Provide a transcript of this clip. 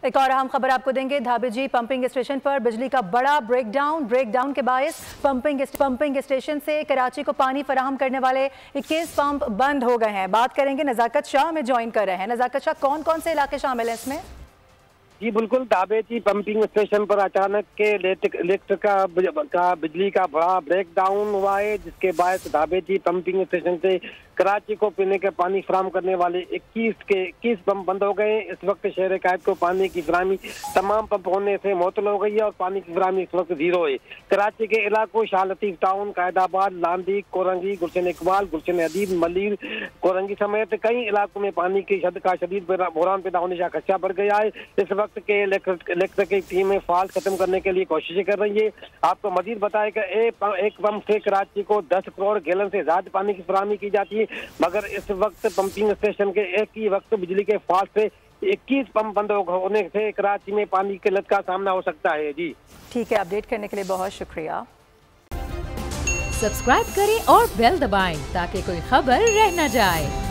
एक और अहम खबर आपको देंगे। धाबेजी पंपिंग स्टेशन पर बिजली का बड़ा ब्रेकडाउन के बायस पंपिंग स्टेशन से कराची को पानी फराहम करने वाले 21 पंप बंद हो गए हैं। बात करेंगे, नजाकत शाह में ज्वाइन कर रहे हैं। नजाकत शाह, कौन कौन से इलाके शामिल हैं इसमें? जी बिल्कुल, धाबेजी पंपिंग स्टेशन पर अचानक के इलेक्ट्रिक का बिजली का बड़ा ब्रेकडाउन हुआ है, जिसके बायस धाबेजी पंपिंग स्टेशन से कराची को पीने के पानी फराहम करने वाले 21 पंप बंद हो गए। इस वक्त शहर कायद को पानी की फराहमी तमाम पंप होने से मुअत्तल हो गई है और पानी की फराहमी इस वक्त जीरो है। कराची के इलाकों शाह लतीफ टाउन, कायदाबाद, लांदी, कोरंगी, गुलशन इकबाल, गुलशन अदीब, मलिर, कोरंगी समेत कई इलाकों में पानी की शदीद बहरान पैदा होने का खदशा बढ़ गया है। इस वक्त के इलेक्ट्रिक की टीमें फॉल्ट खत्म करने के लिए कोशिशें कर रही है। आपको मजीद बताया कि एक पंप से कराची को 10 करोड़ गैलन से ज्यादा पानी की फराहमी की जाती है, मगर इस वक्त पंपिंग स्टेशन के एक ही वक्त बिजली के फॉल्ट से 21 पंप बंद होने से कराची में पानी की किल्लत का सामना हो सकता है। जी ठीक है, अपडेट करने के लिए बहुत शुक्रिया। सब्सक्राइब करें और बेल दबाएं ताकि कोई खबर रह न जाए।